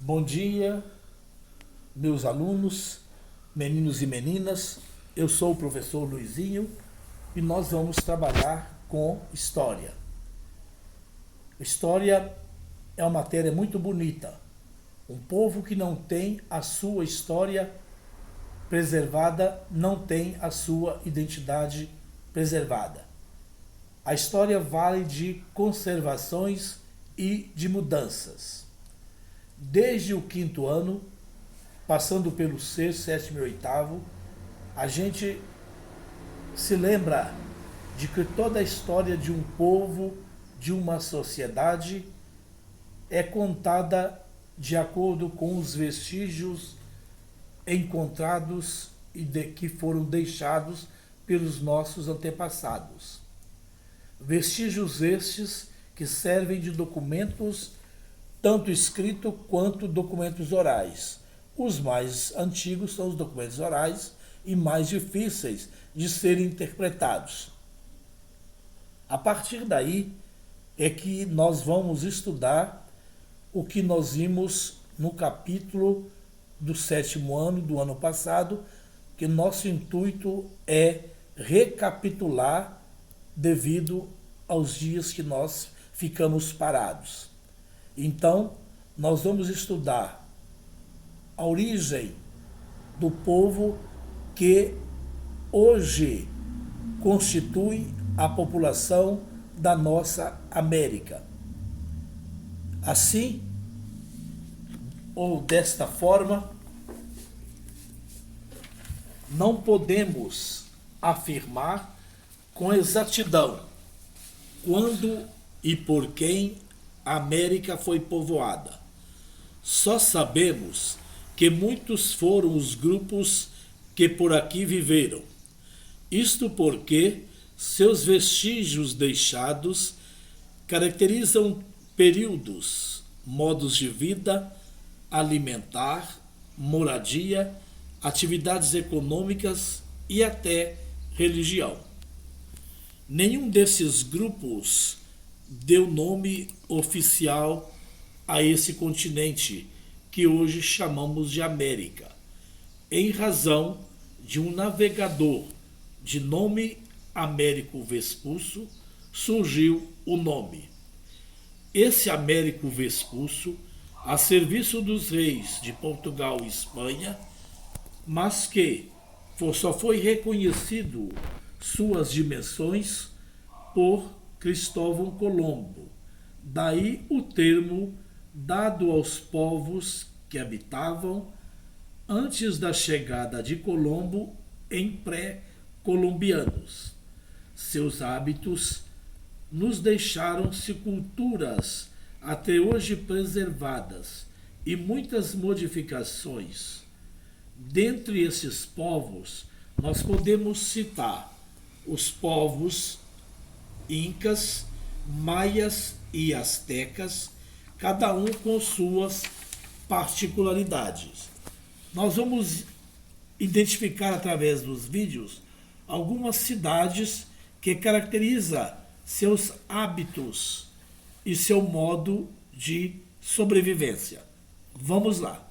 Bom dia, meus alunos, meninos e meninas. Eu sou o professor Luizinho e nós vamos trabalhar com história. História é uma matéria muito bonita. Um povo que não tem a sua história preservada não tem a sua identidade preservada. A história vale de conservações e de mudanças. Desde o quinto ano, passando pelo sexto, sétimo e oitavo, a gente se lembra de que toda a história de um povo, de uma sociedade, é contada de acordo com os vestígios encontrados e que foram deixados pelos nossos antepassados. Vestígios estes que servem de documentos, tanto escrito quanto documentos orais. Os mais antigos são os documentos orais e mais difíceis de serem interpretados. A partir daí é que nós vamos estudar o que nós vimos no capítulo do sétimo ano do ano passado, que nosso intuito é recapitular devido aos dias que nós ficamos parados. Então, nós vamos estudar a origem do povo que hoje constitui a população da nossa América. Assim, ou desta forma, não podemos afirmar com exatidão quando e por quem a América foi povoada. Só sabemos que muitos foram os grupos que por aqui viveram. Isto porque seus vestígios deixados caracterizam períodos, modos de vida, alimentar, moradia, atividades econômicas e até religião. Nenhum desses grupos deu nome oficial a esse continente que hoje chamamos de América, em razão de um navegador de nome Américo Vespuccio surgiu o nome. Esse Américo Vespuccio, a serviço dos reis de Portugal e Espanha, mas que só foi reconhecido suas dimensões por Cristóvão Colombo. Daí o termo dado aos povos que habitavam antes da chegada de Colombo em pré-colombianos. Seus hábitos nos deixaram-se culturas até hoje preservadas e muitas modificações. Dentre esses povos, nós podemos citar os povos incas, maias e astecas, cada um com suas particularidades. Nós vamos identificar através dos vídeos algumas cidades que caracteriza seus hábitos e seu modo de sobrevivência. Vamos lá.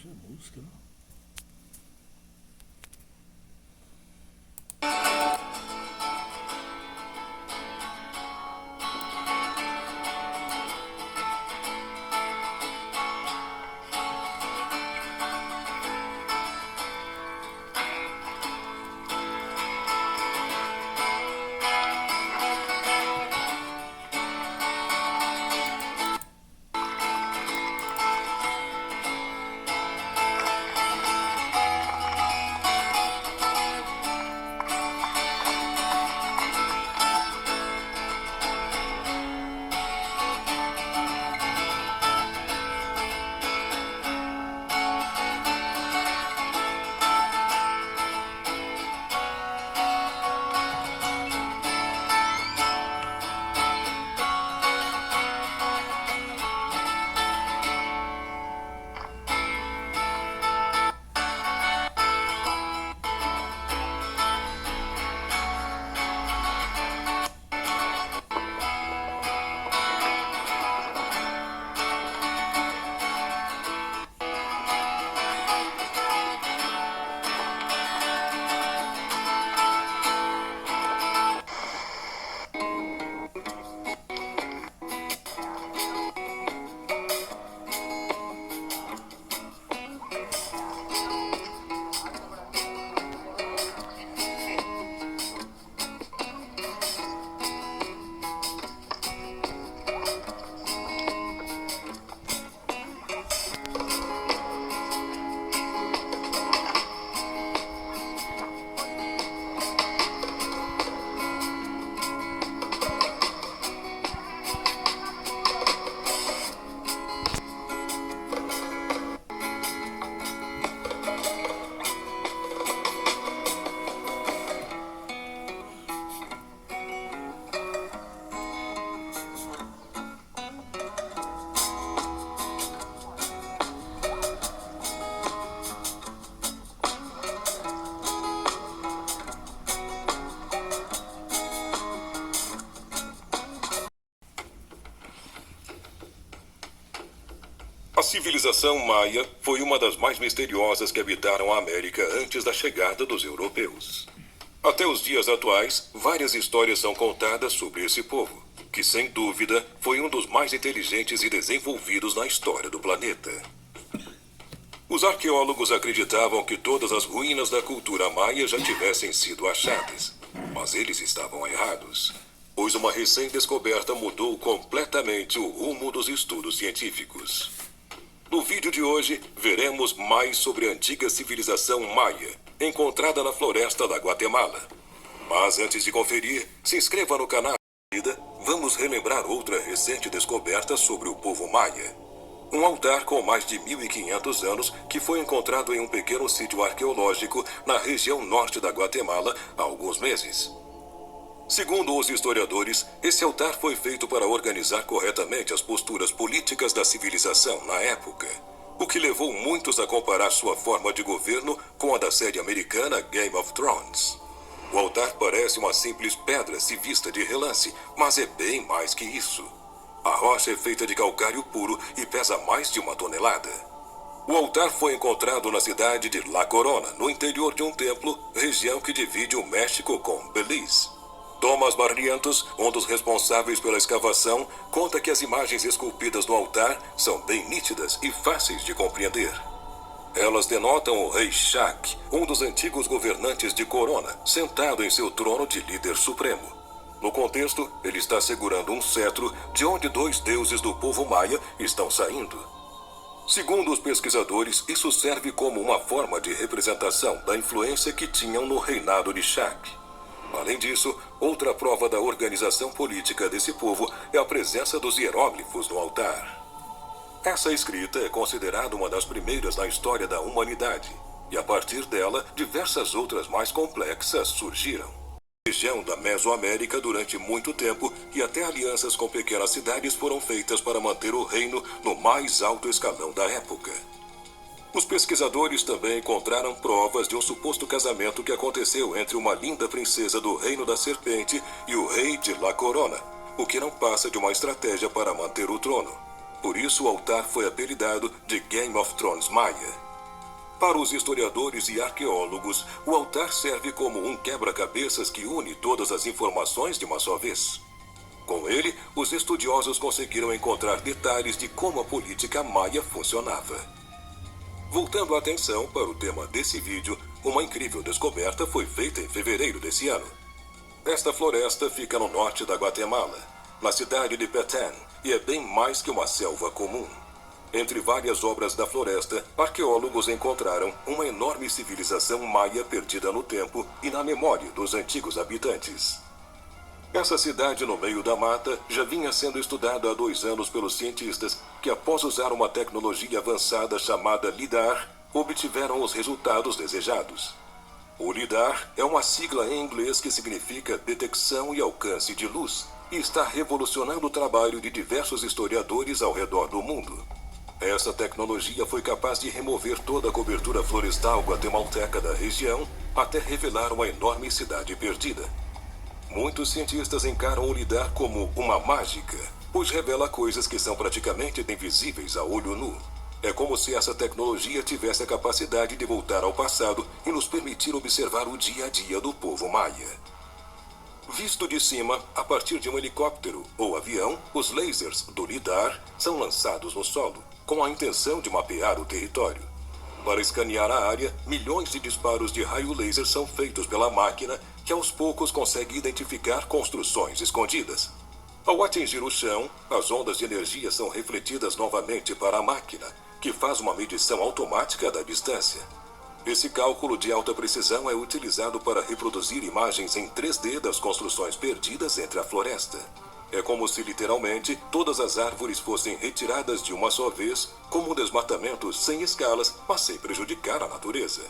Outra música, né? A civilização maia foi uma das mais misteriosas que habitaram a América antes da chegada dos europeus. Até os dias atuais, várias histórias são contadas sobre esse povo, que sem dúvida foi um dos mais inteligentes e desenvolvidos na história do planeta. Os arqueólogos acreditavam que todas as ruínas da cultura maia já tivessem sido achadas, mas eles estavam errados, pois uma recém-descoberta mudou completamente o rumo dos estudos científicos. No vídeo de hoje, veremos mais sobre a antiga civilização maia, encontrada na floresta da Guatemala. Mas antes de conferir, se inscreva no canal. Vamos relembrar outra recente descoberta sobre o povo maia. Um altar com mais de 1.500 anos que foi encontrado em um pequeno sítio arqueológico na região norte da Guatemala há alguns meses. Segundo os historiadores, esse altar foi feito para organizar corretamente as posturas políticas da civilização na época, o que levou muitos a comparar sua forma de governo com a da série americana Game of Thrones. O altar parece uma simples pedra se vista de relance, mas é bem mais que isso. A rocha é feita de calcário puro e pesa mais de 1 tonelada. O altar foi encontrado na cidade de La Corona, no interior de um templo, região que divide o México com Belize. Tomás Barrientos, um dos responsáveis pela escavação, conta que as imagens esculpidas no altar são bem nítidas e fáceis de compreender. Elas denotam o rei Chac, um dos antigos governantes de Corona, sentado em seu trono de líder supremo. No contexto, ele está segurando um cetro de onde 2 deuses do povo maia estão saindo. Segundo os pesquisadores, isso serve como uma forma de representação da influência que tinham no reinado de Chac. Além disso, outra prova da organização política desse povo é a presença dos hieróglifos no altar. Essa escrita é considerada uma das primeiras na história da humanidade, e a partir dela, diversas outras mais complexas surgiram. A região da Mesoamérica durante muito tempo e até alianças com pequenas cidades foram feitas para manter o reino no mais alto escalão da época. Os pesquisadores também encontraram provas de um suposto casamento que aconteceu entre uma linda princesa do Reino da Serpente e o rei de La Corona, o que não passa de uma estratégia para manter o trono. Por isso o altar foi apelidado de Game of Thrones Maia. Para os historiadores e arqueólogos, o altar serve como um quebra-cabeças que une todas as informações de uma só vez. Com ele, os estudiosos conseguiram encontrar detalhes de como a política maia funcionava. Voltando a atenção para o tema desse vídeo, uma incrível descoberta foi feita em fevereiro desse ano. Esta floresta fica no norte da Guatemala, na cidade de Petén, e é bem mais que uma selva comum. Entre várias obras da floresta, arqueólogos encontraram uma enorme civilização maia perdida no tempo e na memória dos antigos habitantes. Essa cidade no meio da mata já vinha sendo estudada há 2 anos pelos cientistas que, após usar uma tecnologia avançada chamada LIDAR, obtiveram os resultados desejados. O LIDAR é uma sigla em inglês que significa detecção e alcance de luz e está revolucionando o trabalho de diversos historiadores ao redor do mundo. Essa tecnologia foi capaz de remover toda a cobertura florestal guatemalteca da região até revelar uma enorme cidade perdida. Muitos cientistas encaram o LIDAR como uma mágica, pois revela coisas que são praticamente invisíveis a olho nu. É como se essa tecnologia tivesse a capacidade de voltar ao passado e nos permitir observar o dia a dia do povo maia. Visto de cima, a partir de um helicóptero ou avião, os lasers do LIDAR são lançados no solo, com a intenção de mapear o território. Para escanear a área, milhões de disparos de raio laser são feitos pela máquina, que aos poucos consegue identificar construções escondidas. Ao atingir o chão, as ondas de energia são refletidas novamente para a máquina, que faz uma medição automática da distância. Esse cálculo de alta precisão é utilizado para reproduzir imagens em 3D das construções perdidas entre a floresta. É como se, literalmente, todas as árvores fossem retiradas de uma só vez, como um desmatamento sem escalas, mas sem prejudicar a natureza.